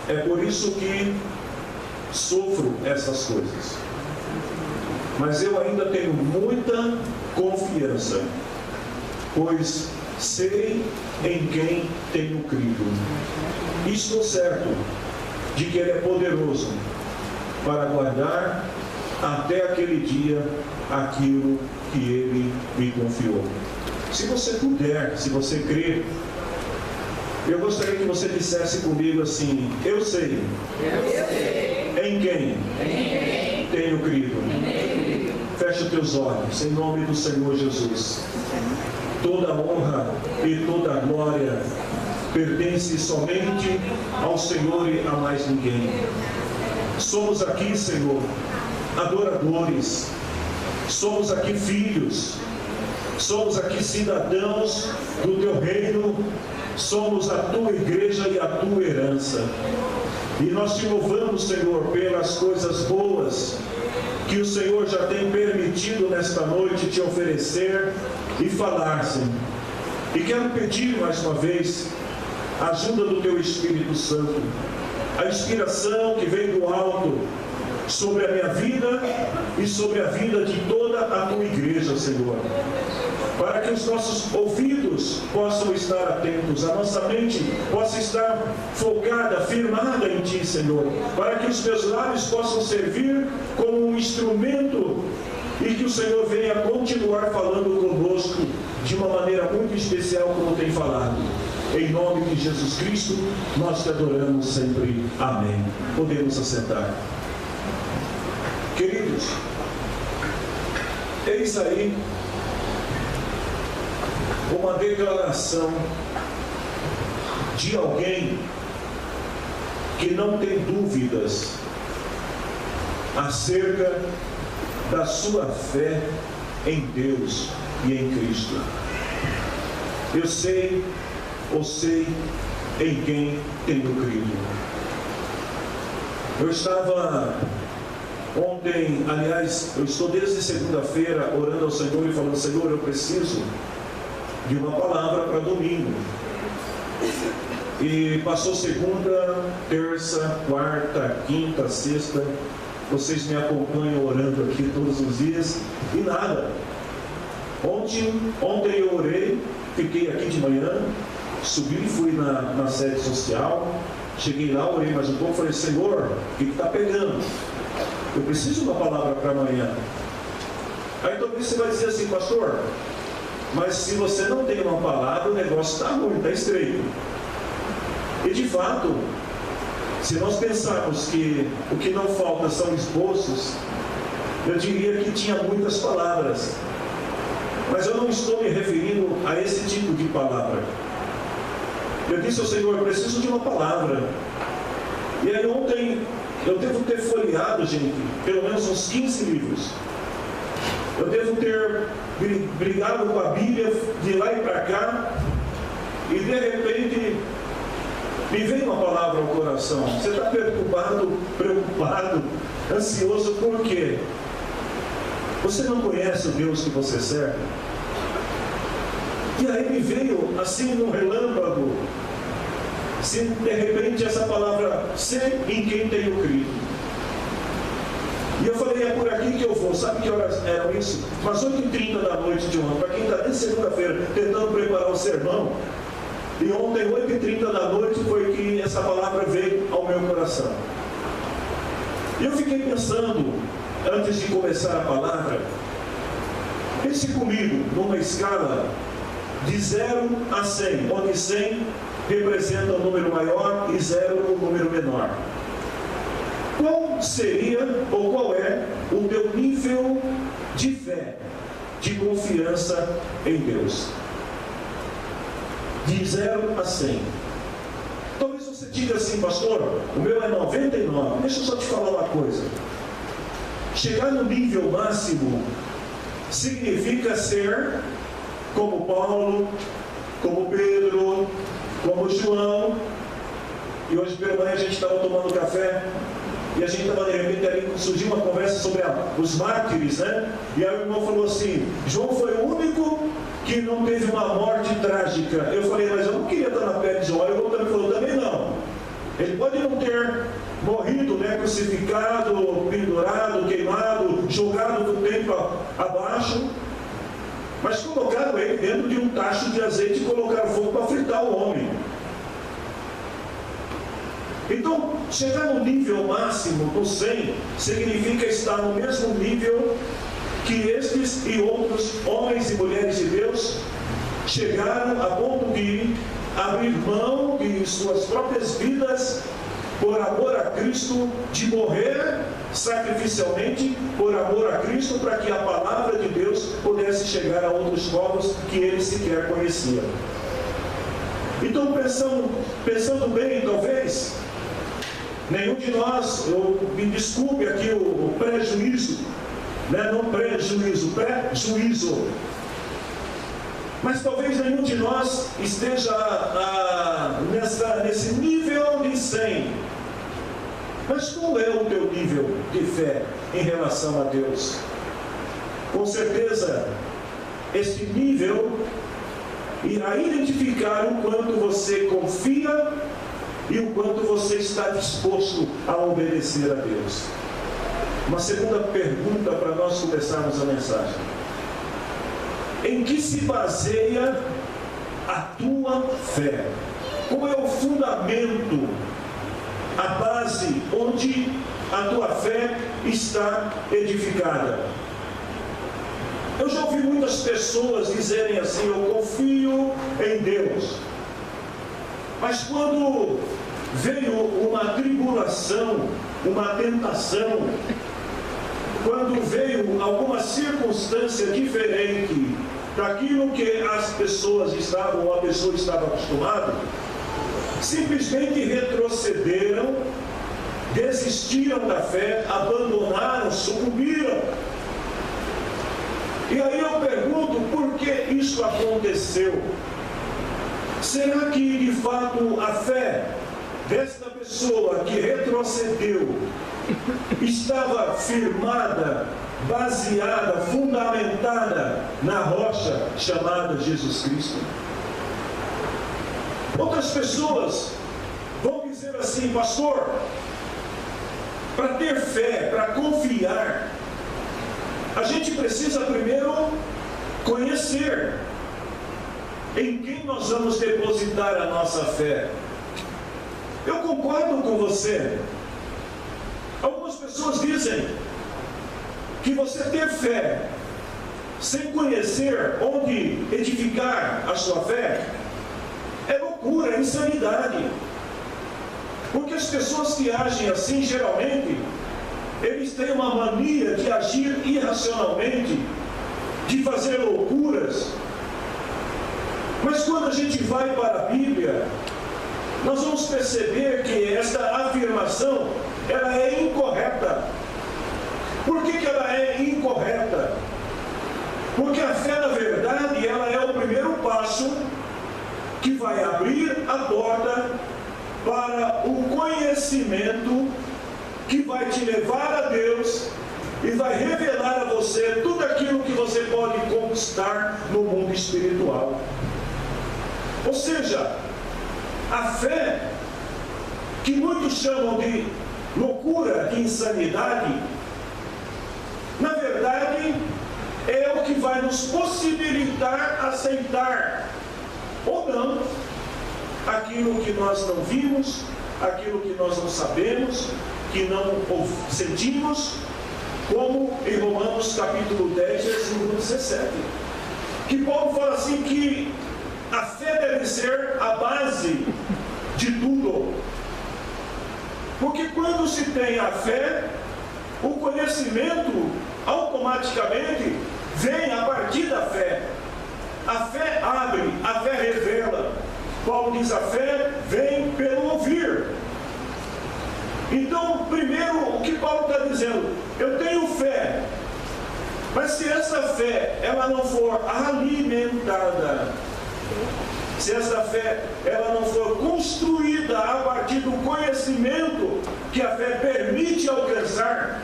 É por isso que sofro essas coisas. Mas eu ainda tenho muita confiança, pois sei em quem tenho crido. E estou certo de que Ele é poderoso para guardar até aquele dia aquilo que Ele me confiou. Se você puder, se você crer, eu gostaria que você dissesse comigo assim: eu sei, em quem tenho crido. Feche os teus olhos, em nome do Senhor Jesus. Toda honra e toda glória pertence somente ao Senhor e a mais ninguém. Somos aqui, Senhor, adoradores. Somos aqui filhos. Somos aqui cidadãos do Teu reino. Somos a Tua igreja e a Tua herança. E nós Te louvamos, Senhor, pelas coisas boas que o Senhor já tem permitido nesta noite Te oferecer e falar, Senhor. E quero pedir mais uma vez a ajuda do Teu Espírito Santo, a inspiração que vem do alto sobre a minha vida e sobre a vida de toda a Tua igreja, Senhor, para que os nossos ouvidos possam estar atentos, a nossa mente possa estar focada, firmada em Ti, Senhor, para que os meus lábios possam servir como um instrumento e que o Senhor venha continuar falando conosco de uma maneira muito especial como tem falado. Em nome de Jesus Cristo, nós Te adoramos sempre. Amém. Podemos assentar. Queridos, eis aí uma declaração de alguém que não tem dúvidas acerca da sua fé em Deus e em Cristo. Eu sei, ou sei em quem tenho crido. Eu estava ontem, aliás, eu estou desde segunda-feira orando ao Senhor e falando: Senhor, eu preciso de uma palavra para domingo. E passou segunda, terça, quarta, quinta, sexta. Vocês me acompanham orando aqui todos os dias e nada. Ontem eu orei, fiquei aqui de manhã, subi e fui na sede social. Cheguei lá, orei mais um pouco, falei: Senhor, o que está pegando? Eu preciso de uma palavra para amanhã. Aí talvez você vai dizer assim: pastor, mas se você não tem uma palavra, o negócio está ruim, está estreito. E de fato, se nós pensarmos que o que não falta são esboços, eu diria que tinha muitas palavras. Mas eu não estou me referindo a esse tipo de palavra. Eu disse ao Senhor: eu preciso de uma palavra. E aí ontem, eu devo ter folheado, gente, pelo menos uns 15 livros. Eu devo ter brigado com a Bíblia de lá e para cá, e de repente me veio uma palavra ao coração. Você está preocupado, ansioso, por quê? Você não conhece o Deus que você serve? E aí me veio assim num relâmpago, se de repente essa palavra: sei em quem tenho crido. E eu falei: é por aqui que eu vou. Sabe que horas eram isso? Mas 8h30 da noite de ontem, para quem está desde segunda-feira tentando preparar o sermão. E ontem, 8h30 da noite, foi que essa palavra veio ao meu coração. E eu fiquei pensando, antes de começar a palavra, pense comigo numa escala de 0 a 100, onde 100 representa o número maior e 0 o número menor. Qual seria, ou qual é, o teu nível de fé, de confiança em Deus? De 0 a 100. Talvez você diga assim: pastor, o meu é 99. Deixa eu só te falar uma coisa. Chegar no nível máximo significa ser como Paulo, como Pedro, como João. E hoje pela manhã a gente estava tomando café e a gente estava de repente ali, surgiu uma conversa sobre os mártires, né? E aí o irmão falou assim: João foi o único que não teve uma morte trágica. Eu falei: mas eu não queria estar na pele de João. E o outro também falou: também não. Ele pode não ter morrido, crucificado, pendurado, queimado, jogado do templo abaixo, mas colocaram ele dentro de um tacho de azeite e colocaram fogo para fritar o homem. Então, chegar no nível máximo, no 100, significa estar no mesmo nível que estes e outros homens e mulheres de Deus chegaram a ponto de abrir mão de suas próprias vidas por amor a Cristo, de morrer sacrificialmente por amor a Cristo, para que a palavra de Deus pudesse chegar a outros povos que eles sequer conheciam. Então, pensando bem, talvez nenhum de nós, me desculpe aqui o prejuízo, não prejuízo, pré-juízo, mas talvez nenhum de nós esteja nesse nível de 100. Mas qual é o teu nível de fé em relação a Deus? Com certeza, este nível irá identificar o quanto você confia e o quanto você está disposto a obedecer a Deus. Uma segunda pergunta para nós começarmos a mensagem: em que se baseia a tua fé? Qual é o fundamento, a base onde a tua fé está edificada? Eu já ouvi muitas pessoas dizerem assim: eu confio em Deus. Mas quando veio uma tribulação, uma tentação, quando veio alguma circunstância diferente daquilo que as pessoas estavam, ou a pessoa estava acostumada, simplesmente retrocederam, desistiram da fé, abandonaram, sucumbiram. E aí eu pergunto, por que isso aconteceu? Será que de fato a fé desta pessoa que retrocedeu estava firmada, baseada, fundamentada na rocha chamada Jesus Cristo? Outras pessoas vão dizer assim: pastor, para ter fé, para confiar, a gente precisa primeiro conhecer em quem nós vamos depositar a nossa fé. Eu concordo com você. Algumas pessoas dizem que você ter fé sem conhecer onde edificar a sua fé é loucura, é insanidade. Porque as pessoas que agem assim, geralmente, eles têm uma mania de agir irracionalmente, de fazer loucuras. Mas quando a gente vai para a Bíblia, nós vamos perceber que esta afirmação, ela é incorreta. Por que ela é incorreta? Porque a fé, na verdade, ela é o primeiro passo que vai abrir a porta para o conhecimento que vai te levar a Deus e vai revelar a você tudo aquilo que você pode conquistar no mundo espiritual. Ou seja, a fé, que muitos chamam de loucura, de insanidade, na verdade é o que vai nos possibilitar aceitar ou não aquilo que nós não vimos, aquilo que nós não sabemos, que não sentimos, como em Romanos capítulo 10, versículo 17, que Paulo fala assim que a fé deve ser a base de tudo. Porque quando se tem a fé, o conhecimento automaticamente vem a partir da fé. A fé abre, a fé revela. Paulo diz: a fé vem pelo ouvir. Então, primeiro, o que Paulo está dizendo? Eu tenho fé, mas se essa fé ela não for alimentada, se essa fé ela não for construída a partir do conhecimento que a fé permite alcançar,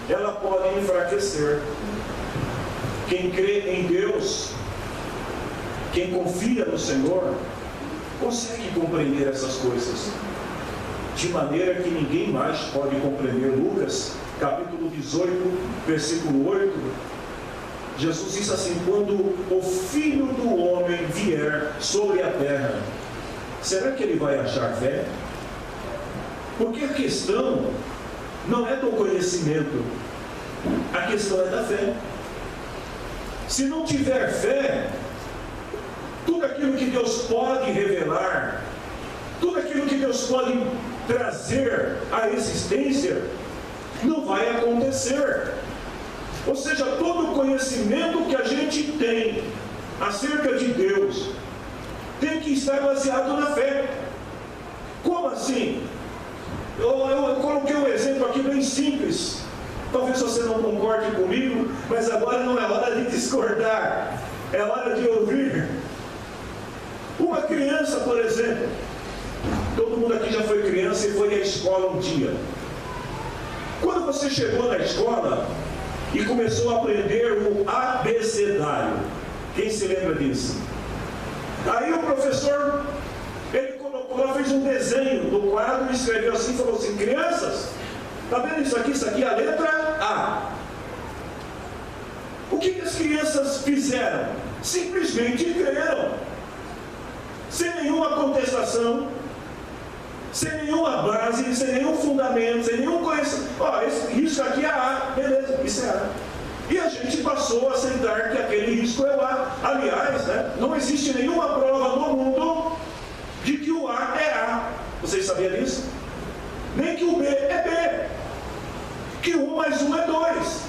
ela pode enfraquecer. Quem crê em Deus, quem confia no Senhor, consegue compreender essas coisas. de maneira que ninguém mais pode compreender. Lucas, capítulo 18, versículo 8, Jesus disse assim: quando o Filho do Homem vier sobre a terra, será que ele vai achar fé? Porque a questão não é do conhecimento, a questão é da fé. Se não tiver fé, tudo aquilo que Deus pode revelar, tudo aquilo que Deus pode trazer à existência, não vai acontecer. Ou seja, todo o conhecimento que a gente tem acerca de Deus tem que estar baseado na fé. Como assim? Eu coloquei um exemplo aqui bem simples. Talvez você não concorde comigo, mas agora não é hora de discordar, é hora de ouvir. Uma criança, por exemplo, todo mundo aqui já foi criança e foi à escola um dia. Quando você chegou na escola e começou a aprender o abecedário, quem se lembra disso? Aí o professor, ele colocou lá, fez um desenho do quadro e escreveu assim, falou assim: crianças, está vendo isso aqui? Isso aqui é a letra A. O que as crianças fizeram? Simplesmente creram, sem nenhuma contestação, sem nenhuma base, sem nenhum fundamento, sem nenhum conhecimento. Isso aqui é A, beleza, isso é A. E a gente passou a aceitar que aquele risco é o A. Aliás, não existe nenhuma prova no mundo de que o A é A. Vocês sabiam disso? Nem que o B é B. Que 1 mais 1 é 2.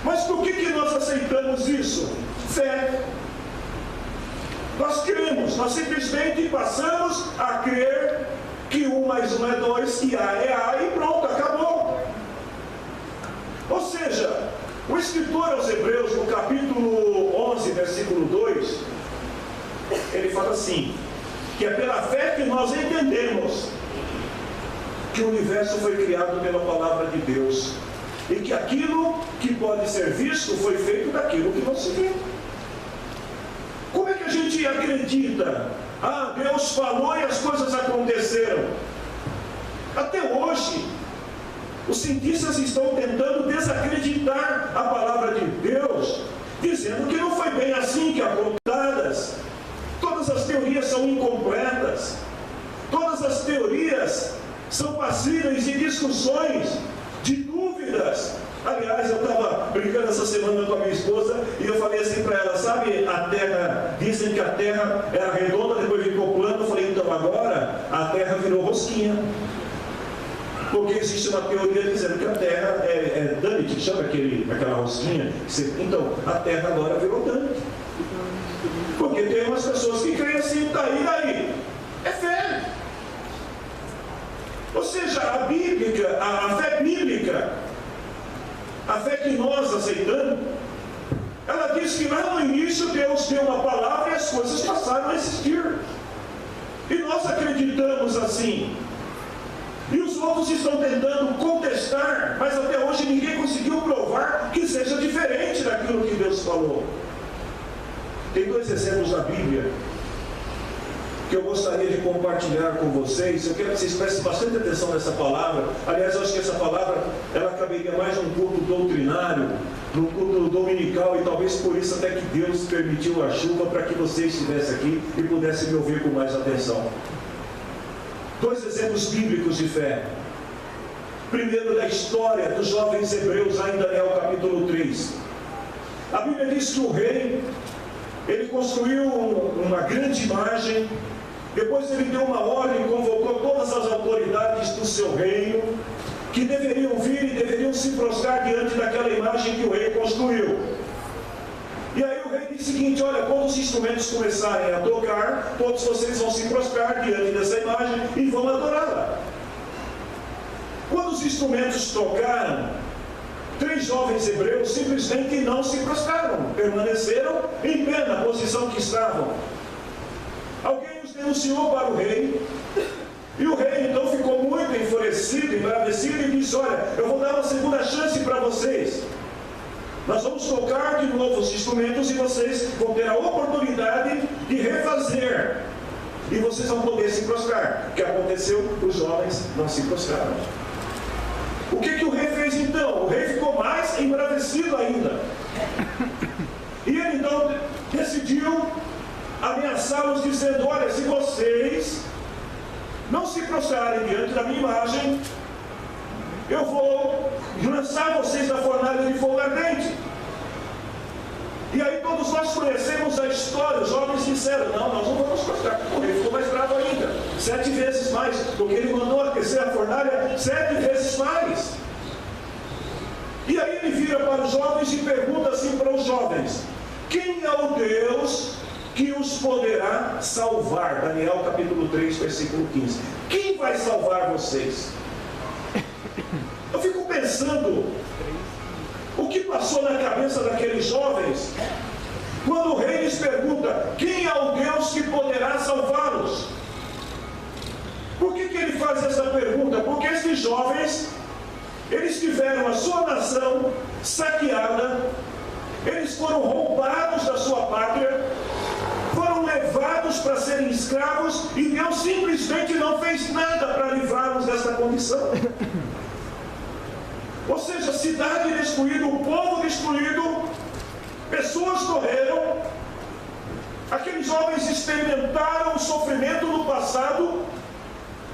Mas por que nós aceitamos isso? Fé. Nós cremos, nós simplesmente passamos a crer que 1 mais 1 é 2, que A é A e pronto, acabou. Ou seja, o escritor aos Hebreus, no capítulo 11, versículo 2, ele fala assim, que é pela fé que nós entendemos que o universo foi criado pela palavra de Deus, e que aquilo que pode ser visto foi feito daquilo que não se vê. Como é que a gente acredita? Deus falou e as coisas aconteceram. Até hoje, os cientistas estão tentando desacreditar a palavra de Deus, dizendo que não foi bem assim que apontadas. Todas as teorias são incompletas. Todas as teorias são passíveis de discussões, de dúvidas. Aliás, eu estava brincando essa semana com a minha esposa e eu falei assim para ela: sabe, a Terra, dizem que a Terra era redonda, depois ficou plana. Eu falei: então agora a Terra virou rosquinha. Porque existe uma teoria dizendo que a Terra é Donut, chama aquela rosquinha? Então, a Terra agora virou Donut. Porque tem umas pessoas que creem assim, daí. É fé. Ou seja, a fé bíblica, a fé que nós aceitamos, ela diz que lá no início Deus deu uma palavra e as coisas passaram a existir. E nós acreditamos assim. E os outros estão tentando contestar, mas até hoje ninguém conseguiu provar que seja diferente daquilo que Deus falou. Tem 2 exemplos da Bíblia que eu gostaria de compartilhar com vocês. Eu quero que vocês prestem bastante atenção nessa palavra. Aliás, eu acho que essa palavra, ela caberia mais num culto doutrinário, num culto dominical, e talvez por isso até que Deus permitiu a chuva para que você estivesse aqui e pudesse me ouvir com mais atenção. 2 exemplos bíblicos de fé. Primeiro, da história dos jovens hebreus, lá em Daniel capítulo 3. A Bíblia diz que o rei, ele construiu uma grande imagem. Depois ele deu uma ordem, convocou todas as autoridades do seu reino, que deveriam vir e deveriam se prostrar diante daquela imagem que o rei construiu. E aí o rei disse o seguinte: olha, quando os instrumentos começarem a tocar, todos vocês vão se prostrar diante dessa imagem e vão adorá-la. Quando os instrumentos tocaram, 3 jovens hebreus simplesmente não se prostraram, permaneceram em pé na posição que estavam. Alguém os denunciou para o rei, e o rei então ficou muito enfurecido, embravecido, e disse: olha, eu vou dar uma segunda chance para vocês. Nós vamos tocar de novo os instrumentos e vocês vão ter a oportunidade de refazer e vocês vão poder se prostrar. O que aconteceu? Os jovens não se prostraram. O que o rei fez então? O rei ficou mais embravecido ainda. E ele então decidiu ameaçá-los, dizendo: olha, se vocês não se prostrarem diante da minha imagem, eu vou lançar vocês na fornalha de fogo ardente. E aí todos nós conhecemos a história. Os jovens disseram: não, nós não vamos prostrar. O rei ficou mais bravo ainda, 7 vezes mais, porque ele mandou aquecer a fornalha 7 vezes mais. E aí ele vira para os jovens e pergunta assim para os jovens: quem é o Deus que os poderá salvar? Daniel capítulo 3, versículo 15. Quem vai salvar vocês? Eu fico pensando o que passou na cabeça daqueles jovens quando o rei lhes pergunta: quem é o Deus que poderá salvá-los? Por que ele faz essa pergunta? Porque esses jovens, eles tiveram a sua nação saqueada, eles foram roubados da sua pátria, foram levados para serem escravos, e Deus simplesmente não fez nada para livrá-los dessa condição. Ou seja, cidade destruída, o povo destruído, pessoas morreram. Aqueles jovens experimentaram o sofrimento no passado,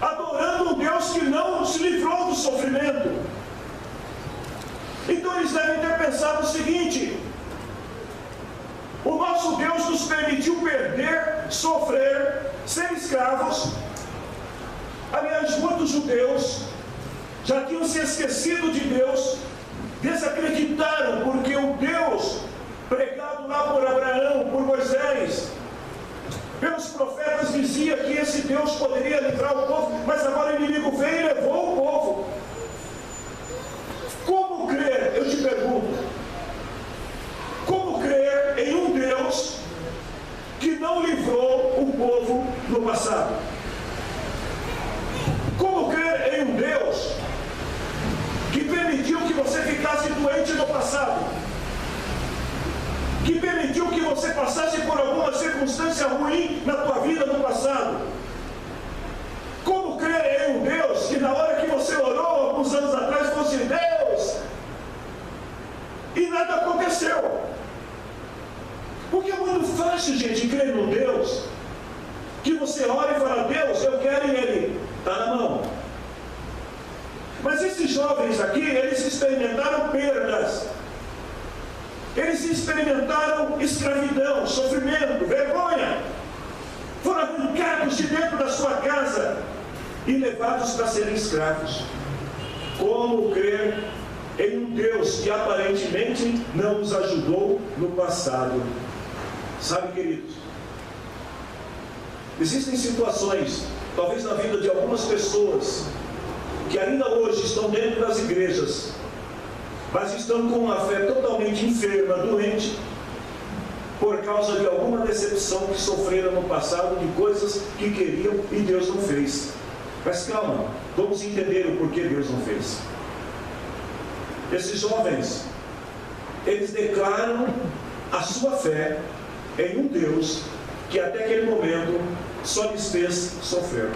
adorando um Deus que não os livrou do sofrimento. Então eles devem ter pensado o seguinte: o nosso Deus nos permitiu perder, sofrer, ser escravos. Aliás, muitos judeus já tinham se esquecido de Deus, desacreditaram, porque o Deus pregado lá por Abraão, por Moisés, pelos profetas, dizia que esse Deus poderia livrar o povo, mas agora o inimigo veio e levou o povo. Como crer, eu te pergunto, como crer em um Deus que não livrou o povo no passado? Como crer em um Deus que permitiu que você ficasse doente no passado, que permitiu que você passasse por alguma circunstância ruim na tua vida no passado? Como crer em um Deus que na hora que você orou alguns anos atrás fosse Deus e nada aconteceu? Porque é muito fácil, gente, crer num Deus que você ora e fala: Deus, eu quero, e Ele está na mão. Mas esses jovens aqui, eles experimentaram perdas, eles experimentaram escravidão, sofrimento, vergonha, foram arrancados de dentro da sua casa e levados para serem escravos. Como crer em um Deus que aparentemente não os ajudou no passado? Sabe, queridos, existem situações, talvez na vida de algumas pessoas, que ainda hoje estão dentro das igrejas, mas estão com uma fé totalmente enferma, doente, por causa de alguma decepção que sofreram no passado, de coisas que queriam e Deus não fez. Mas calma, vamos entender o porquê Deus não fez. Esses jovens, eles declaram a sua fé em um Deus que até aquele momento só lhes fez sofrer.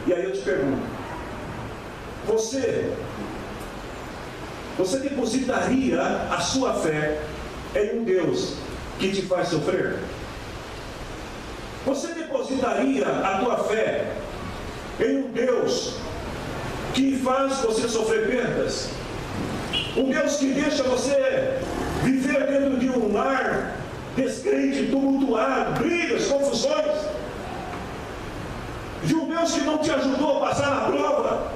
E aí eu te pergunto: você depositaria a sua fé em um Deus que te faz sofrer? Você depositaria a tua fé em um Deus que faz você sofrer perdas? Um Deus que deixa você viver dentro de um lar descrente, tumultuado, brigas, confusões? De um Deus que não te ajudou a passar na prova?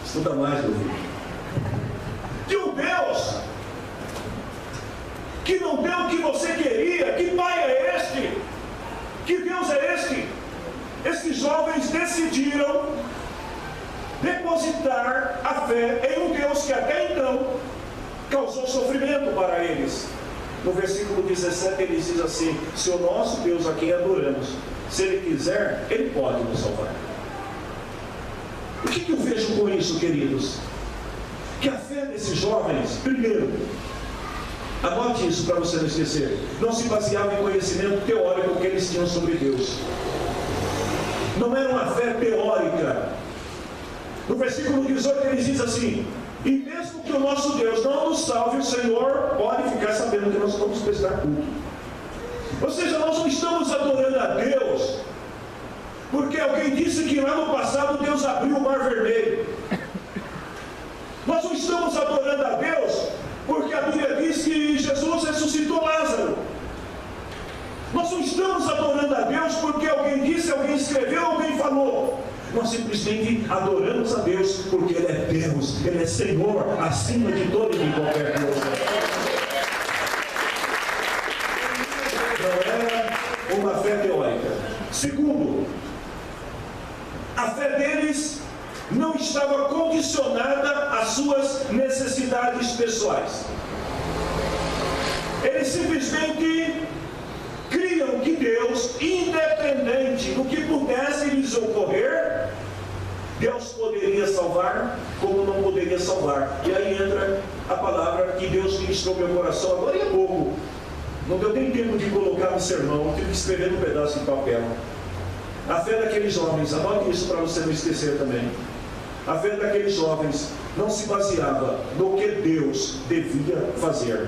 Estuda mais, meu filho. De um Deus que não deu o que você queria? Que pai é este? Que Deus é este? Esses jovens decidiram depositar a fé em um Deus que até então causou sofrimento para eles. No versículo 17 ele diz assim: se o nosso Deus a quem adoramos, se Ele quiser, Ele pode nos salvar. O que eu vejo com isso, queridos? Que a fé desses jovens, primeiro, Anote isso para você não esquecer. Não se baseava em conhecimento teórico que eles tinham sobre Deus. Não era uma fé teórica. No versículo 18 ele diz assim: e mesmo que o nosso Deus não nos salve, o Senhor pode ficar sabendo que nós vamos prestar culto. Ou seja, nós não estamos adorando a Deus porque alguém disse que lá no passado Deus abriu o mar vermelho. Nós não estamos adorando a Deus porque a Bíblia diz que Jesus ressuscitou Lázaro. Nós não estamos adorando a Deus porque alguém disse, alguém escreveu, alguém falou. Nós simplesmente adoramos a Deus porque Ele é Deus, Ele é Senhor, acima de toda e de qualquer coisa. Não era uma fé teórica. Segundo, a fé deles não estava condicionada às suas necessidades pessoais. Eles simplesmente criam que Deus, independente do que pudesse lhes ocorrer, Deus poderia salvar, como não poderia salvar. E aí entra a palavra que Deus ministrou no meu coração agora e há pouco. Não deu nem tempo de colocar no sermão, eu tive que escrever num pedaço de papel. A fé daqueles jovens, anote isso para você não esquecer também. A fé daqueles jovens não se baseava no que Deus devia fazer,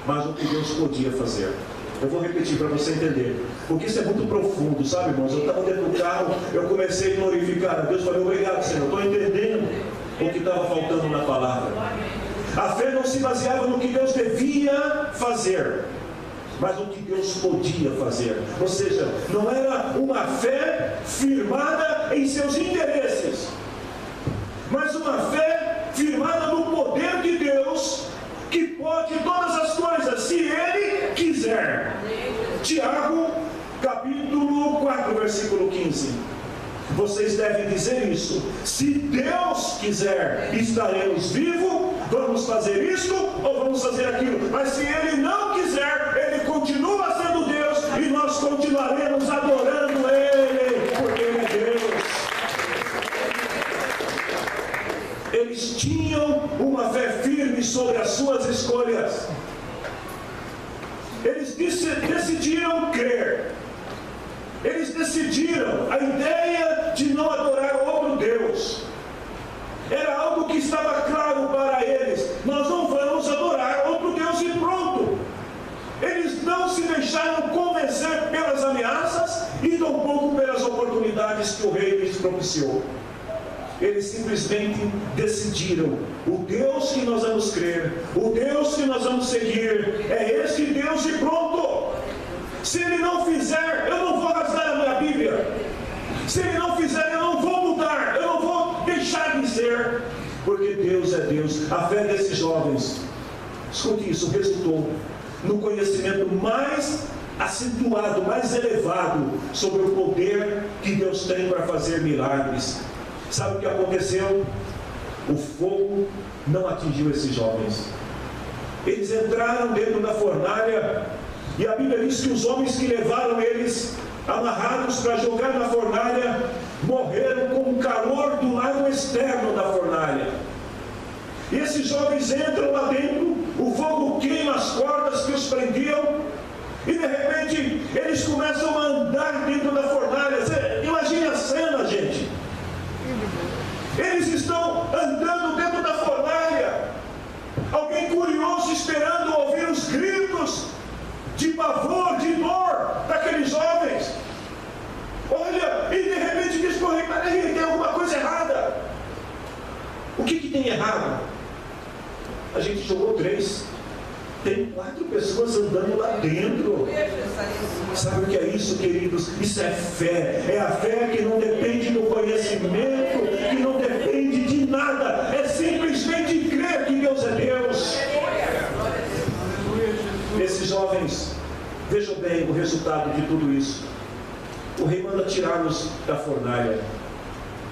mas no que Deus podia fazer. Eu vou repetir para você entender, porque isso é muito profundo, sabe, irmãos? Eu estava dentro do carro, eu comecei a glorificar a Deus, falei, obrigado, Senhor, estou entendendo o que estava faltando na palavra. A fé não se baseava no que Deus devia fazer, mas no que Deus podia fazer. Ou seja, não era uma fé firmada em seus interesses, mas uma fé firmada no poder de Deus, que pode todas as coisas, se Ele quiser. Tiago, capítulo 4, versículo 15. Vocês devem dizer isso: se Deus quiser, estaremos vivos, vamos fazer isto ou vamos fazer aquilo. Mas se Ele não quiser, Ele continua sendo Deus e nós continuaremos adorando Ele, porque Ele é Deus. Eles tinham uma fé firme sobre as suas escolhas. Eles decidiram crer. Eles decidiram a ideia de não adorar outro Deus. Era algo que estava claro para eles: nós não vamos adorar outro Deus e pronto. Eles não se deixaram convencer pelas ameaças e tampouco pelas oportunidades que o rei lhes propiciou. Eles simplesmente decidiram: o Deus que nós vamos crer, o Deus que nós vamos seguir, é este Deus e pronto. Se Ele não fizer, eu não vou rasgar a minha Bíblia. Se Ele não fizer, eu não vou mudar, eu não vou deixar de ser, porque Deus é Deus. A fé desses jovens, escute isso, resultou no conhecimento mais acentuado, mais elevado sobre o poder que Deus tem para fazer milagres. Sabe o que aconteceu? O fogo não atingiu esses jovens. Eles entraram dentro da fornalha, e a Bíblia diz que os homens que levaram eles amarrados para jogar na fornalha morreram com o calor do lado externo da fornalha. E esses jovens entram lá dentro, o fogo queima as cordas que os prendiam, e de repente eles começam a andar dentro da fornalha. Imagine a cena, gente. Eles estão andando dentro da fornalha. Alguém curioso esperando ouvir os gritos de pavor, de dor daqueles jovens. Olha, e de repente diz: peraí, tem alguma coisa errada. O que tem errado? A gente jogou 3. Tem 4 pessoas andando lá dentro. Sabe o que é isso, queridos? Isso é fé. É a fé que não depende do conhecimento, que não depende de nada. É simplesmente crer que Deus é Deus. Esses jovens, vejam bem o resultado de tudo isso. O rei manda tirá-los da fornalha.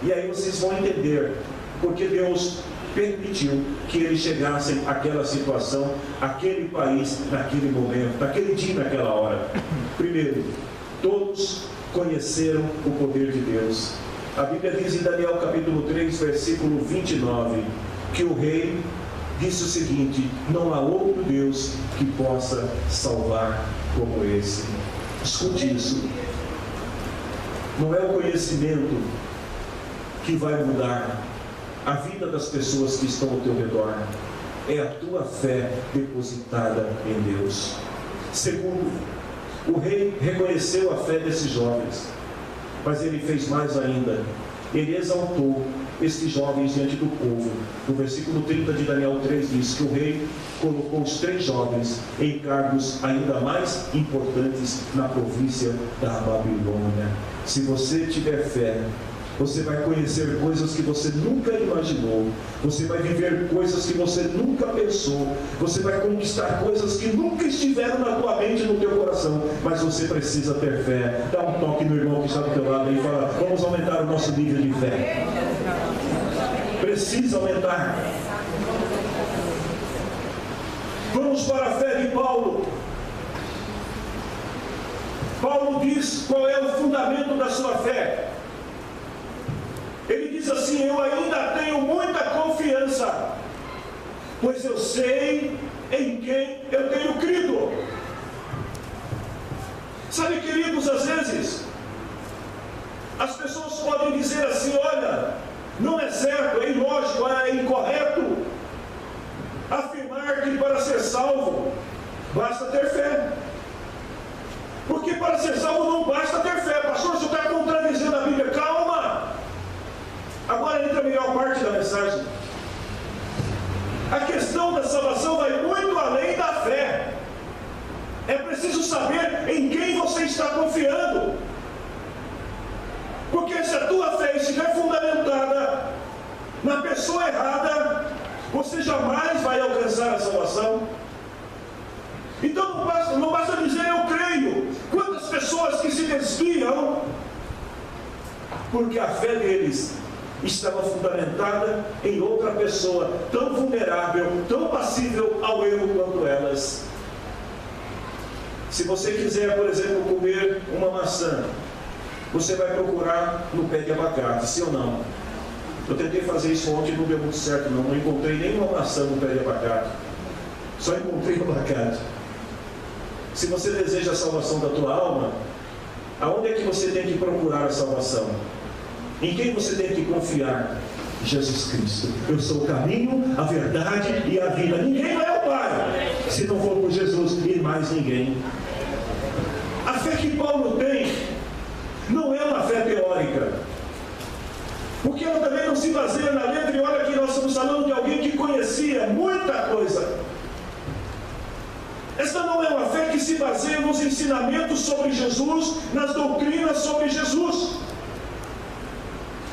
E aí vocês vão entender porque Deus permitiu que eles chegassem àquela situação, àquele país, naquele momento, naquele dia, naquela hora. Primeiro, todos conheceram o poder de Deus. A Bíblia diz em Daniel capítulo 3, versículo 29, que o rei disse o seguinte: não há outro Deus que possa salvar como esse. Escute isso. Não é o conhecimento que vai mudar a vida das pessoas que estão ao teu redor. É a tua fé depositada em Deus. Segundo, o rei reconheceu a fé desses jovens, mas ele fez mais ainda. Ele exaltou estes jovens diante do povo. No versículo 30 de Daniel 3 diz que o rei colocou os 3 jovens em cargos ainda mais importantes na província da Babilônia. Se você tiver fé, você vai conhecer coisas que você nunca imaginou. Você vai viver coisas que você nunca pensou. Você vai conquistar coisas que nunca estiveram na tua mente e no teu coração. Mas você precisa ter fé. Dá um toque no irmão que está do teu lado e fala: vamos aumentar o nosso nível de fé. Precisa aumentar. Vamos para a fé de Paulo. Paulo diz qual é o fundamento da sua fé. Ele diz assim: eu ainda tenho muita confiança, pois eu sei em quem eu tenho crido. Sabe, queridos, às vezes as pessoas podem dizer assim: olha, não é certo, é ilógico, é incorreto afirmar que para ser salvo basta ter fé. Porque para ser salvo não basta ter fé. Pastor, você está contradizendo a Bíblia. Calma! Agora entra a melhor parte da mensagem. A questão da salvação vai muito além da fé. É preciso saber em quem você está confiando. Porque se a tua fé estiver fundamentada na pessoa errada, você jamais vai alcançar a salvação. Então não basta dizer eu creio. Quantas pessoas que se desviam porque a fé deles estava fundamentada em outra pessoa tão vulnerável, tão passível ao erro quanto elas. Se você quiser, por exemplo, comer uma maçã, você vai procurar no pé de abacate, sim ou não? Eu tentei fazer isso ontem e não deu muito certo, não encontrei nenhuma maçã no pé de abacate, só encontrei abacate. Se você deseja a salvação da tua alma, aonde é que você tem que procurar a salvação? Em quem você tem que confiar? Jesus Cristo. Eu sou o caminho, a verdade e a vida. Ninguém vai ao Pai se não for por Jesus e mais ninguém. A fé que Paulo tem não é uma fé teórica, porque ela também não se baseia na letra. E olha que nós estamos falando de alguém que conhecia muita coisa. Esta não é uma fé que se baseia nos ensinamentos sobre Jesus, nas doutrinas sobre Jesus.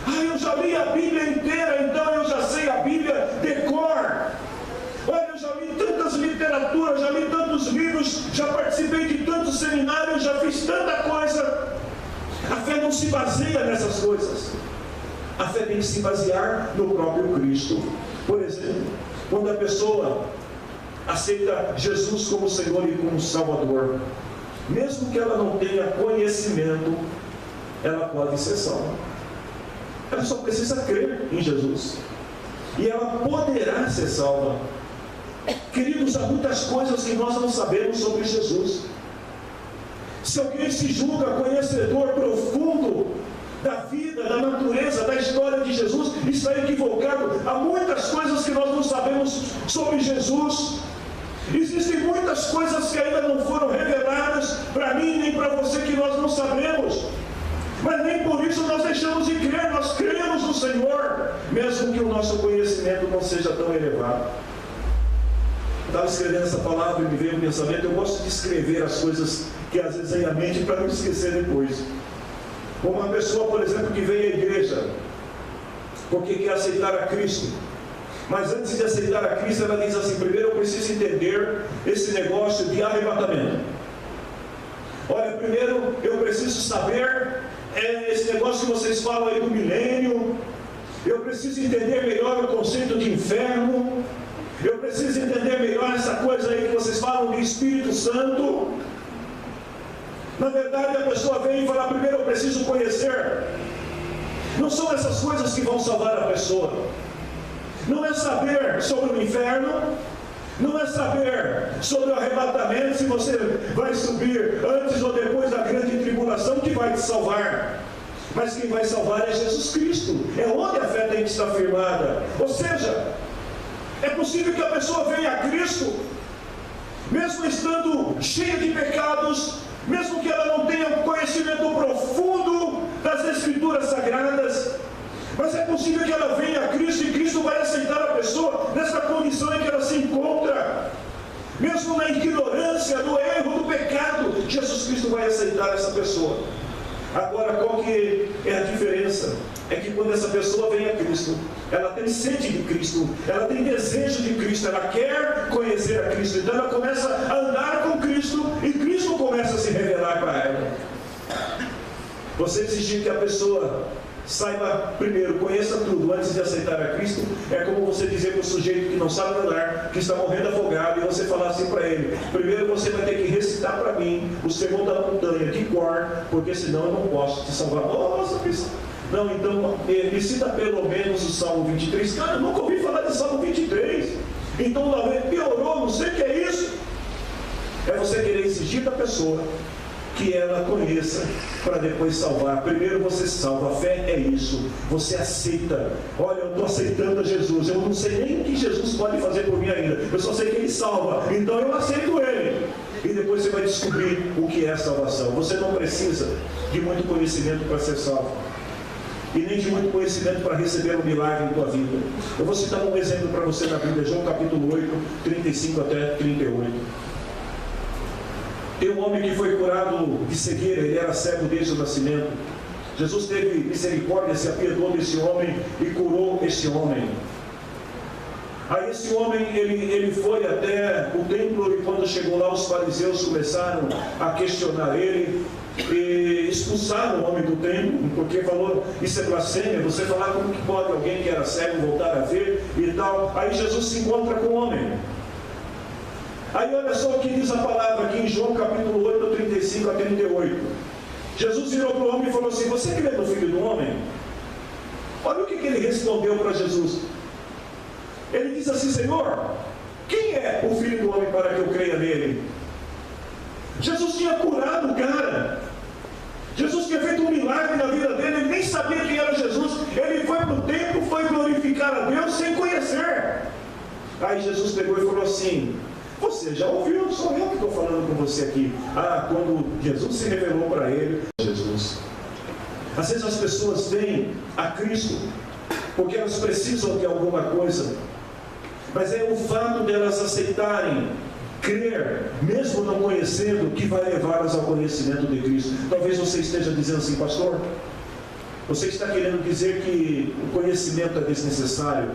Eu já li a Bíblia inteira, então eu já sei a Bíblia de cor. Olha, eu já li tantas literaturas, já li tantos livros, já participei de tantos seminários, já fiz tanta coisa. A fé não se baseia nessas coisas. A fé tem que se basear no próprio Cristo. Por exemplo, quando a pessoa aceita Jesus como Senhor e como Salvador, mesmo que ela não tenha conhecimento, ela pode ser salva. Ela só precisa crer em Jesus e ela poderá ser salva. Queridos, há muitas coisas que nós não sabemos sobre Jesus. Se alguém se julga conhecedor profundo da vida, da natureza, da história de Jesus, está equivocado. Há muitas coisas que nós não sabemos sobre Jesus. Existem muitas coisas que ainda não foram reveladas para mim nem para você, que nós não sabemos. Mas nem por isso nós deixamos de crer. Nós cremos no Senhor, mesmo que o nosso conhecimento não seja tão elevado. Estava escrevendo essa palavra e me veio um pensamento. Eu gosto de escrever as coisas que às vezes vem à mente para não esquecer depois. Como uma pessoa, por exemplo, que vem à igreja porque quer aceitar a Cristo, mas antes de aceitar a Cristo, ela diz assim: primeiro eu preciso entender esse negócio de arrebatamento. Olha, primeiro eu preciso saber esse negócio que vocês falam aí do milênio. Eu preciso entender melhor o conceito de inferno. Eu preciso entender melhor essa coisa aí que vocês falam de Espírito Santo. Na verdade, a pessoa vem e fala: primeiro eu preciso conhecer. Não são essas coisas que vão salvar a pessoa. Não é saber sobre o inferno, não é saber sobre o arrebatamento, se você vai subir antes ou depois da grande tribulação, que vai te salvar. Mas quem vai salvar é Jesus Cristo. É onde a fé tem que estar firmada. Ou seja, é possível que a pessoa venha a Cristo, mesmo estando cheia de pecados, mesmo que ela não tenha um conhecimento profundo das Escrituras Sagradas, mas é possível que ela venha a Cristo e Cristo vai aceitar a pessoa nessa condição em que ela se encontra, mesmo na ignorância, no erro, do pecado. Jesus Cristo vai aceitar essa pessoa. Agora, qual que é a diferença? É que quando essa pessoa vem a Cristo, ela tem sede de Cristo, ela tem desejo de Cristo, ela quer conhecer a Cristo, então ela começa a andar com Cristo e Cristo começa a se revelar para ela. Você exigir que a pessoa saiba primeiro, conheça tudo antes de aceitar a Cristo, é como você dizer para o sujeito que não sabe nadar, que está morrendo afogado, e você falar assim para ele: primeiro você vai ter que recitar para mim o sermão da montanha de cor, porque senão eu não posso te salvar. Nossa, não, então me cita pelo menos o Salmo 23. Cara, eu nunca ouvi falar de Salmo 23. Então lá piorou, não sei o que é isso. É você querer exigir da pessoa que ela conheça para depois salvar. Primeiro você salva. A fé é isso. Você aceita. Olha, eu estou aceitando a Jesus. Eu não sei nem o que Jesus pode fazer por mim ainda. Eu só sei que Ele salva. Então eu aceito Ele. E depois você vai descobrir o que é a salvação. Você não precisa de muito conhecimento para ser salvo, e nem de muito conhecimento para receber um milagre em tua vida. Eu vou citar um exemplo para você na Bíblia, João capítulo 8, 35 até 38. Tem um homem que foi curado de cegueira, ele era cego desde o nascimento. Jesus teve misericórdia, se apiedou desse homem e curou esse homem. Aí esse homem, ele foi até o templo, e quando chegou lá, os fariseus começaram a questionar ele, e expulsaram o homem do templo, porque falou: isso é blasfêmia, você falar como que pode alguém que era cego voltar a ver e tal. Aí Jesus se encontra com o homem. Aí olha só o que diz a palavra aqui em João capítulo 8, 35 a 38. Jesus virou para o homem e falou assim: você crê no Filho do Homem? Olha o que ele respondeu para Jesus. Ele diz assim: Senhor, quem é o Filho do Homem para que eu creia nele? Jesus tinha curado o cara. Jesus tinha feito um milagre na vida dele. Ele nem sabia quem era Jesus. Ele foi para o templo, foi glorificar a Deus sem conhecer. Aí Jesus pegou e falou assim: você já ouviu, sou eu que estou falando com você aqui. Quando Jesus se revelou para ele, Jesus. Às vezes as pessoas vêm a Cristo porque elas precisam de alguma coisa, mas é o fato delas aceitarem, crer, mesmo não conhecendo, que vai levá-las ao conhecimento de Cristo. Talvez você esteja dizendo assim: pastor, você está querendo dizer que o conhecimento é desnecessário?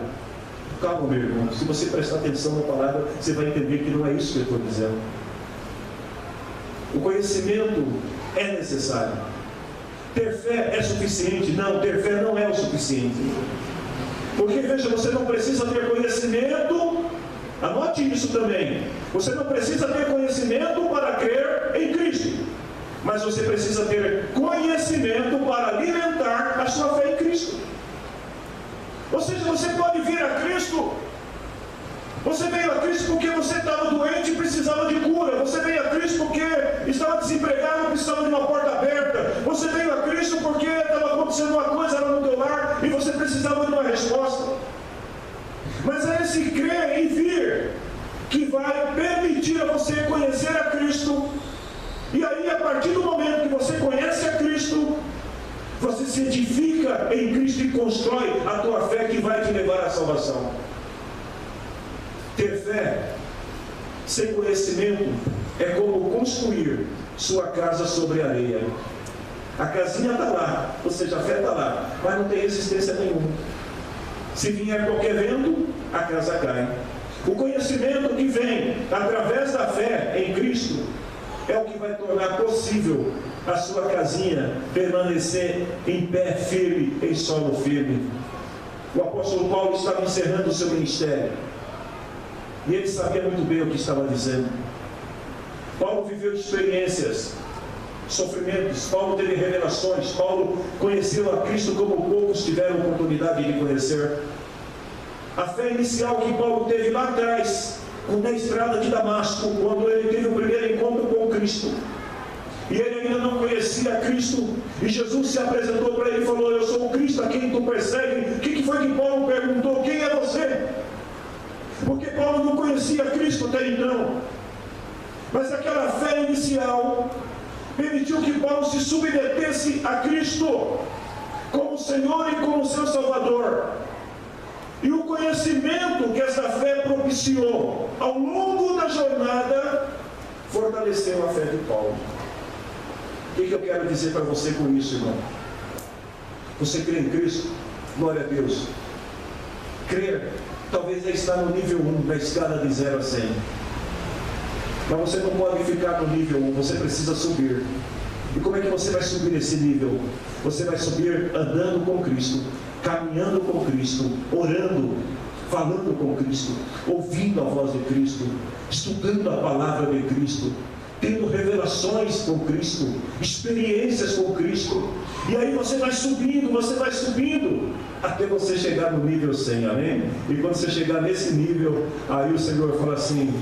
Calma, meu irmão, se você prestar atenção na palavra, você vai entender que não é isso que eu estou dizendo. O conhecimento é necessário. Ter fé é suficiente? Não, ter fé não é o suficiente. Porque, veja, você não precisa ter conhecimento, anote isso também, você não precisa ter conhecimento para crer em Cristo, mas você precisa ter conhecimento para alimentar a sua fé em Cristo. Ou seja, você pode vir a Cristo. Você veio a Cristo porque você estava doente e precisava de cura. Você veio a Cristo porque estava desempregado e precisava de uma porta aberta. Você veio a Cristo porque estava acontecendo uma coisa lá no teu lar e você precisava de uma resposta. Mas é esse crer e vir que vai permitir a você conhecer a Cristo. E aí, a partir do momento que você conhece a Cristo, você se edifica em Cristo e constrói a tua fé que vai te levar à salvação. Ter fé sem conhecimento é como construir sua casa sobre areia. A casinha está lá, ou seja, a fé está lá, mas não tem resistência nenhuma. Se vier qualquer vento, a casa cai. O conhecimento que vem através da fé em Cristo é o que vai tornar possível a sua casinha permanecer em pé firme, em solo firme. O apóstolo Paulo estava encerrando o seu ministério e ele sabia muito bem o que estava dizendo. Paulo viveu experiências, sofrimentos, Paulo teve revelações, Paulo conheceu a Cristo como poucos tiveram oportunidade de conhecer. A fé inicial que Paulo teve lá atrás, na estrada de Damasco, quando ele teve o primeiro encontro com Cristo. E ele ainda não conhecia Cristo, e Jesus se apresentou para ele e falou: eu sou o Cristo a quem tu persegue. O que foi que Paulo perguntou? Quem é você? Porque Paulo não conhecia Cristo até então. Mas aquela fé inicial permitiu que Paulo se submetesse a Cristo como Senhor e como seu Salvador. E o conhecimento que essa fé propiciou ao longo da jornada fortaleceu a fé de Paulo. O que eu quero dizer para você com isso, irmão? Você crê em Cristo? Glória a Deus. Crer talvez é estar no nível 1 da escala de 0 a 100. Mas você não pode ficar no nível 1, você precisa subir. E como é que você vai subir esse nível? Você vai subir andando com Cristo, caminhando com Cristo, orando, falando com Cristo, ouvindo a voz de Cristo, estudando a palavra de Cristo, tendo revelações com Cristo, experiências com Cristo. E aí você vai subindo, até você chegar no nível 100, amém? E quando você chegar nesse nível, aí o Senhor fala assim: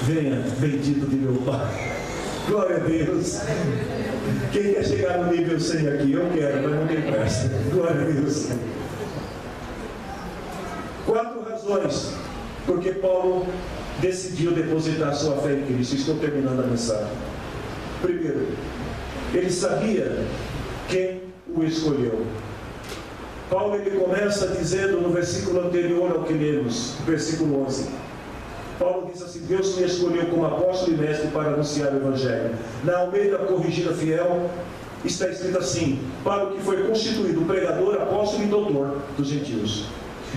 venha, bendito de meu Pai. Glória a Deus. Quem quer chegar no nível 100 aqui? Eu quero, mas não tem pressa. Glória a Deus. 4 razões porque Paulo decidiu depositar sua fé em Cristo. Estou terminando a mensagem. Primeiro, ele sabia quem o escolheu. Paulo ele começa dizendo no versículo anterior ao que lemos, versículo 11. Paulo diz assim: Deus me escolheu como apóstolo e mestre para anunciar o Evangelho. Na Almeida Corrigida Fiel está escrito assim: para o que foi constituído pregador, apóstolo e doutor dos gentios.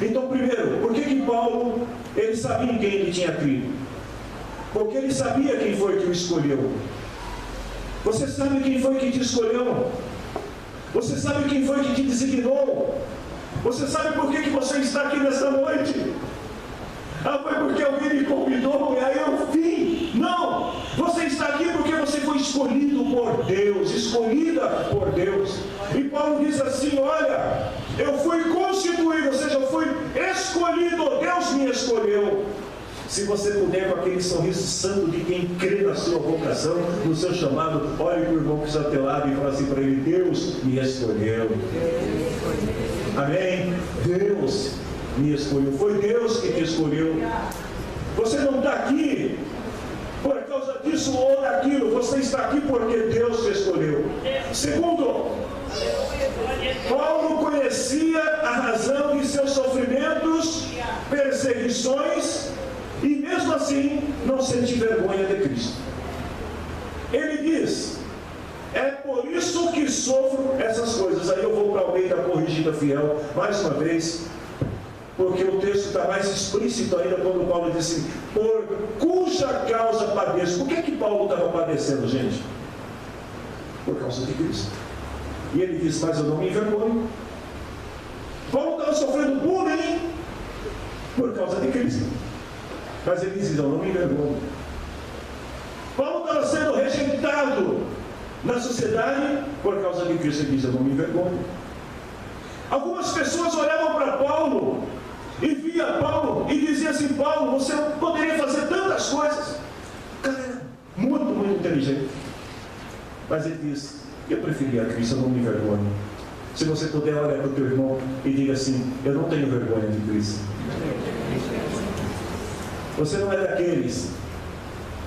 Então, primeiro, por que Paulo ele sabia em quem ele tinha crido? Porque ele sabia quem foi que o escolheu. Você sabe quem foi que te escolheu? Você sabe quem foi que te designou? Você sabe por que você está aqui nesta noite? Foi porque alguém me convidou e aí eu vim. Não! Você está aqui porque você foi escolhido por Deus, escolhida por Deus. E Paulo diz assim: olha, eu fui constituído, ou seja, eu fui escolhido, Deus me escolheu. Se você puder, com aquele sorriso santo de quem crê na sua vocação, no seu chamado, olhe para o irmão que está ao teu lado e fala assim para ele: Deus me escolheu. Amém? Deus me escolheu. Foi Deus que te escolheu. Você não está aqui por causa disso ou daquilo. Você está aqui porque Deus te escolheu. Segundo, Paulo conhecia a razão de seus sofrimentos, perseguições, e mesmo assim não sente vergonha de Cristo. Ele diz: é por isso que sofro essas coisas. Aí eu vou para o meio da Corrigida Fiel mais uma vez, porque o texto está mais explícito ainda quando Paulo diz assim: por cuja causa padeço. Por que Paulo estava padecendo, gente? Por causa de Cristo. E ele diz: mas eu não me envergonho. Paulo estava sofrendo bullying por causa de Cristo, mas ele diz: eu não me envergonho. Paulo estava sendo rejeitado na sociedade por causa de Cristo. Ele diz: eu não me envergonho. Algumas pessoas olhavam para Paulo e via Paulo e dizia assim: Paulo, você poderia fazer tantas coisas. O cara era muito, muito inteligente. Mas ele diz: eu preferia Cristo, eu não me envergonho. Se você puder, olhar para o teu irmão e diga assim: eu não tenho vergonha de Cristo. Você não é daqueles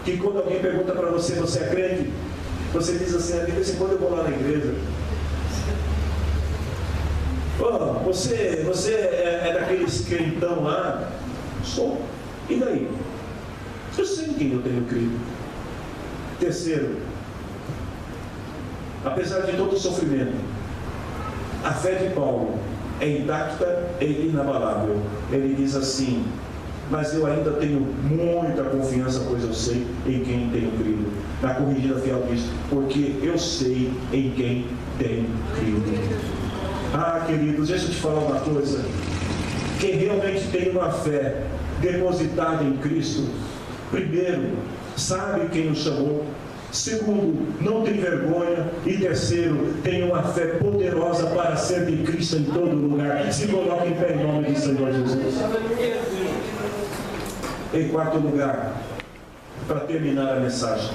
que quando alguém pergunta para você: você é crente? Você diz assim: de vez em quando eu vou lá na igreja. Você é daqueles crentão lá? Sou. E daí? Eu sei em quem eu tenho crido. Terceiro, apesar de todo o sofrimento, a fé de Paulo é intacta e inabalável. Ele diz assim: mas eu ainda tenho muita confiança, pois eu sei em quem tenho crido. Na Corrigida Fiel diz: porque eu sei em quem tenho crido. Queridos, deixa eu te falar uma coisa. Quem realmente tem uma fé depositada em Cristo, primeiro, sabe quem o chamou, Segundo, não tem vergonha. E terceiro, tem uma fé poderosa para ser de Cristo em todo lugar. Se coloque em pé em nome do Senhor Jesus. Em quarto lugar, para terminar a mensagem,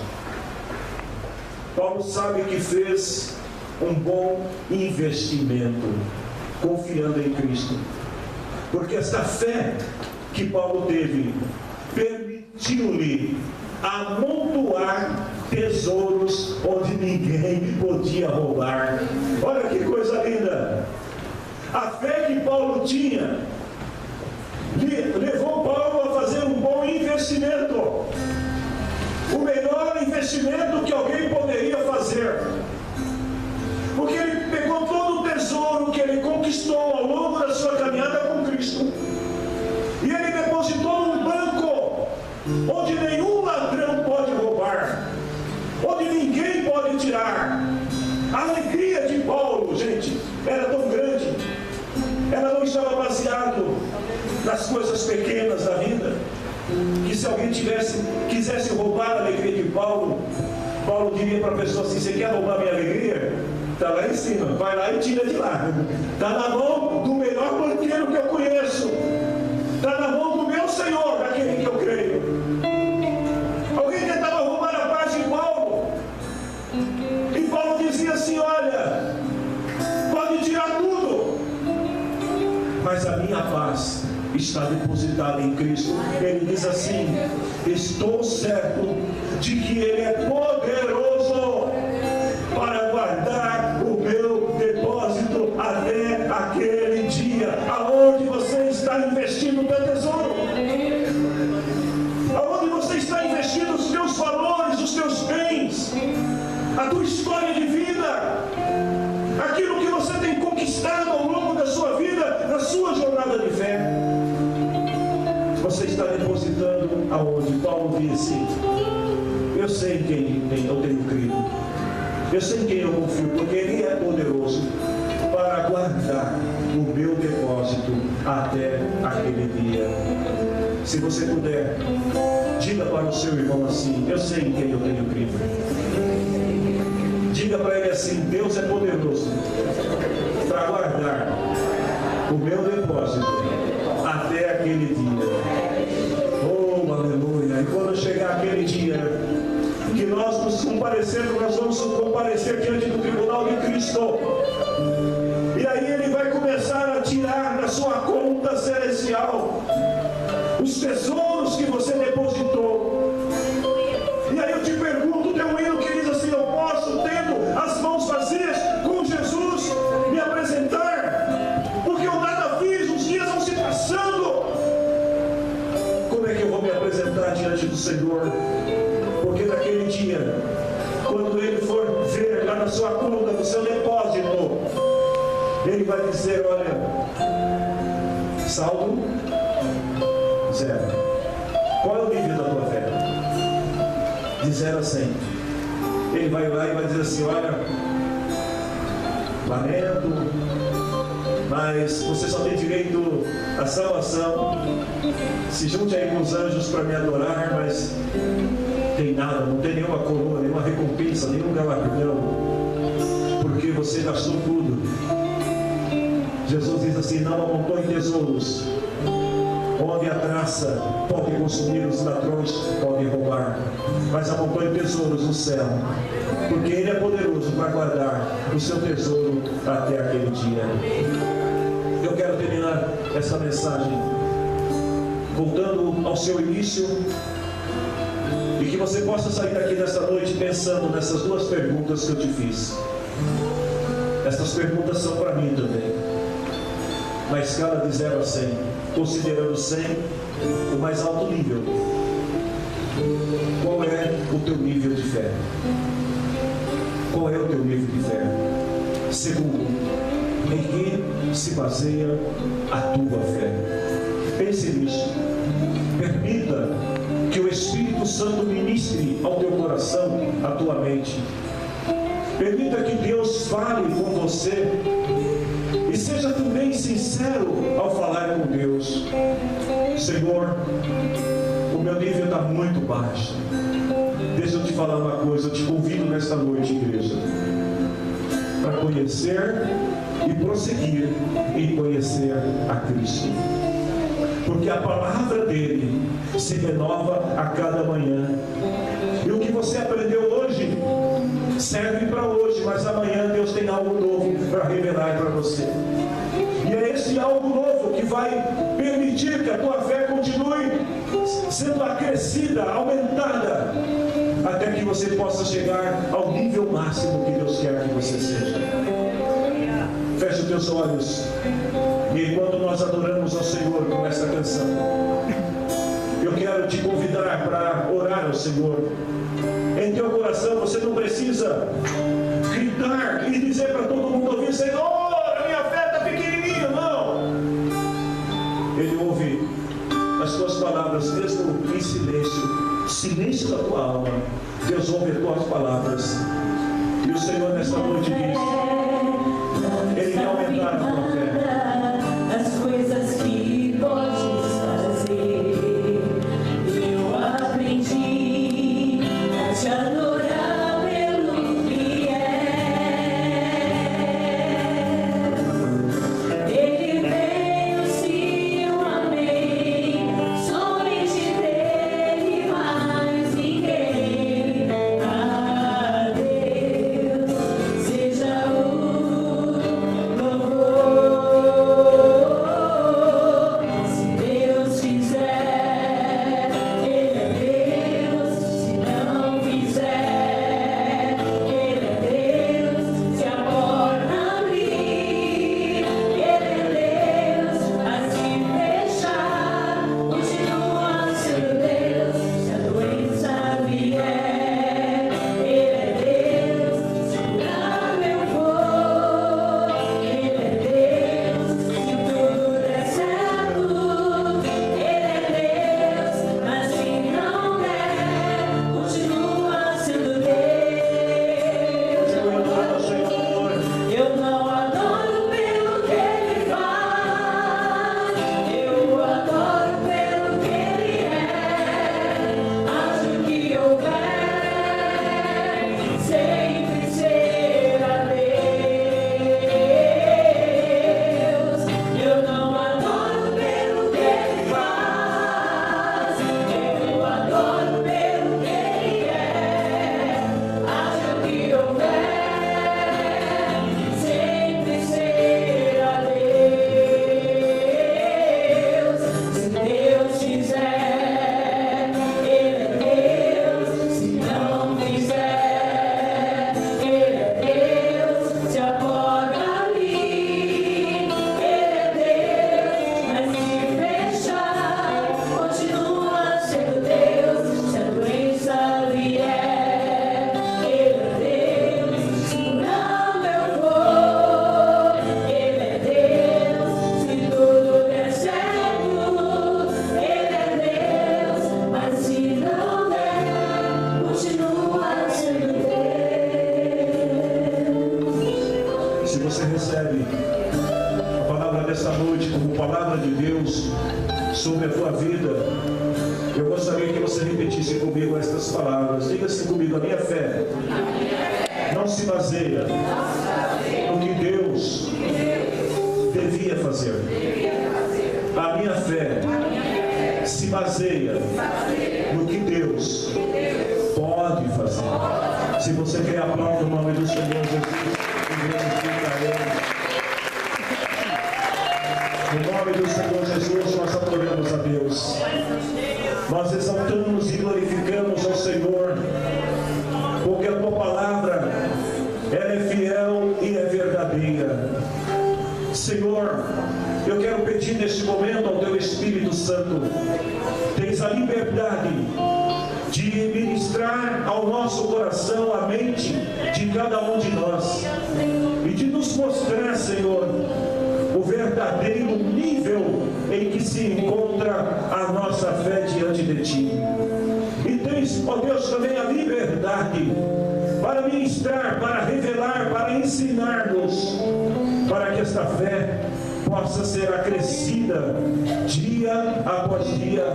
Paulo sabe que fez um bom investimento confiando em Cristo, porque esta fé que Paulo teve permitiu-lhe amontoar tesouros onde ninguém podia roubar. Olha que coisa linda! A fé que Paulo tinha levou Paulo a fazer um bom investimento, o melhor investimento que alguém poderia fazer, porque ele pegou todo o tesouro que ele conquistou ao longo da sua caminhada com Cristo e ele depositou num banco onde nenhum ladrão pode roubar, onde ninguém pode tirar. A alegria de Paulo, gente, era tão grande, ela não estava baseada nas coisas pequenas da vida, que se alguém quisesse roubar a alegria de Paulo, Paulo diria para a pessoa assim: você quer roubar minha alegria? Está lá em cima, vai lá e tira de lá. Está na mão do melhor banqueiro que eu conheço, está na mão do meu Senhor, daquele que eu creio. Alguém tentava roubar a paz de Paulo, e Paulo dizia assim: olha, pode tirar tudo, mas a minha paz está depositada em Cristo. Ele diz assim: estou certo de que Ele é poderoso para guardar o meu depósito até aquele dia. Aonde você está investindo o teu tesouro? Aonde você está investindo os teus valores, os teus bens, a tua história de vida, aquilo que você tem conquistado ao longo da sua vida, na sua jornada de fé? Você está depositando aonde? Paulo disse: eu sei em quem eu tenho crido, eu sei em quem eu confio, porque Ele é poderoso para guardar o meu depósito até aquele dia. Se você puder, diga para o seu irmão assim: eu sei em quem eu tenho crido. Diga para ele assim: Deus é poderoso para guardar o meu depósito até aquele dia. Oh, aleluia! E quando chegar aquele dia que nós nos comparecermos, nós vamos comparecer diante do tribunal de Cristo. E aí Ele vai começar a tirar da sua conta celestial os tesouros que você depositou. E aí eu te pergunto, tem um hino que diz assim: eu posso, tendo as mãos vazias, com Jesus me apresentar, porque eu nada fiz, os dias vão se passando. Como é que eu vou me apresentar diante do Senhor? Porque naquele dia, quando Ele for ver lá na sua conta, no seu depósito, Ele vai dizer: olha, saldo zero. Qual é o nível da tua fé? De 0 a 100. Ele vai lá e vai dizer assim: olha, lamento, mas você só tem direito à salvação. Se junte aí com os anjos para me adorar, mas tem nada, não tem nenhuma coroa, nenhuma recompensa, nenhum galardão, porque você gastou tudo. Jesus diz assim: não amontoe tesouros onde a traça pode consumir, os ladrões podem roubar, mas amontoe tesouros no céu, porque Ele é poderoso para guardar o seu tesouro até aquele dia. Eu quero terminar essa mensagem voltando ao seu início, e que você possa sair daqui nesta noite pensando nessas duas perguntas que eu te fiz. Essas perguntas são para mim também, na escala de 0 a 100, considerando 100 o mais alto nível. Qual é o teu nível de fé? Qual é o teu nível de fé? Segundo, em que se baseia a tua fé? Pense nisso. Permita que o Espírito Santo ministre ao teu coração, à tua mente. Permita que Deus fale com você e seja também sincero ao falar com Deus. Senhor, o meu nível está muito baixo. Deixa eu te falar uma coisa, eu te convido nesta noite, igreja, para conhecer e prosseguir em conhecer a Cristo. Porque a palavra dele se renova a cada manhã. E o que você aprendeu hoje serve para hoje, mas amanhã Deus tem algo novo para revelar para você. E é esse algo novo que vai permitir que a tua fé continue sendo acrescida, aumentada, até que você possa chegar ao nível máximo que Deus quer que você seja. Feche os teus olhos. E enquanto nós adoramos ao Senhor com esta canção, eu quero te convidar para orar ao Senhor. Em teu coração você não precisa gritar e dizer para todo mundo ouvir: Senhor, a minha fé está pequenininha. Não. Ele ouve as tuas palavras mesmo em silêncio, silêncio da tua alma. Deus ouve as tuas palavras. E o Senhor nesta noite diz: Ele quer aumentar a tua fé. As coisas que podes fazer, eu aprendi a te adorar pelo que é. Ele veio, sim, eu amei, somente dele, mais ninguém. A Deus seja o sobre a tua vida, eu gostaria que você repetisse comigo estas palavras. Diga-se comigo: a minha fé não se baseia no que Deus devia fazer. A minha fé se baseia no que Deus pode fazer. Se você quer, aplaudir o nome do Senhor Jesus. No nome do Senhor Jesus, nós adoramos a Deus. Nós exaltamos e glorificamos ao Senhor, porque a tua palavra, ela é fiel e é verdadeira. Senhor, eu quero pedir neste momento ao teu Espírito Santo, tens a liberdade de ministrar ao nosso coração, à mente de cada um de nós, e de nos mostrar, Senhor, o verdadeiro nível em que se encontra a nossa fé diante de Ti. E tens, ó Deus, também a liberdade para ministrar, para revelar, para ensinar-nos, para que esta fé possa ser acrescida dia após dia.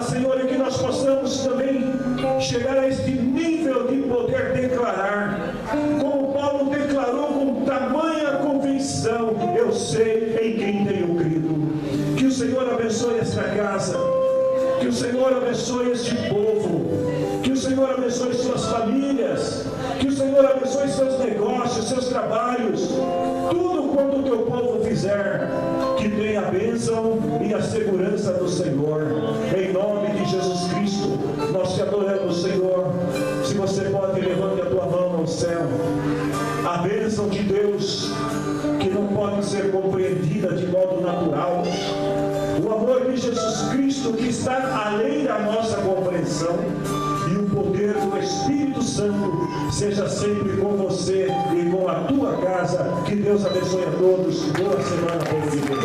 Senhor, e que nós possamos também chegar a este nível de poder declarar, como Paulo declarou com tamanha convicção: eu sei em quem tenho crido. Que o Senhor abençoe esta casa, que o Senhor abençoe este povo, que o Senhor abençoe suas famílias, que o Senhor abençoe seus negócios, seus trabalhos, tudo quanto o teu povo fizer, que tenha a bênção e a segurança do Senhor, em nome de Jesus Cristo. Nós te adoramos, Senhor. Se você pode, levante a tua mão ao céu. A bênção de Deus, que não pode ser compreendida de modo natural, o amor de Jesus Cristo, que está além da nossa compreensão, e o poder do Espírito Santo seja sempre com você e com a tua casa. Que Deus abençoe a todos. Boa semana, povo de Deus.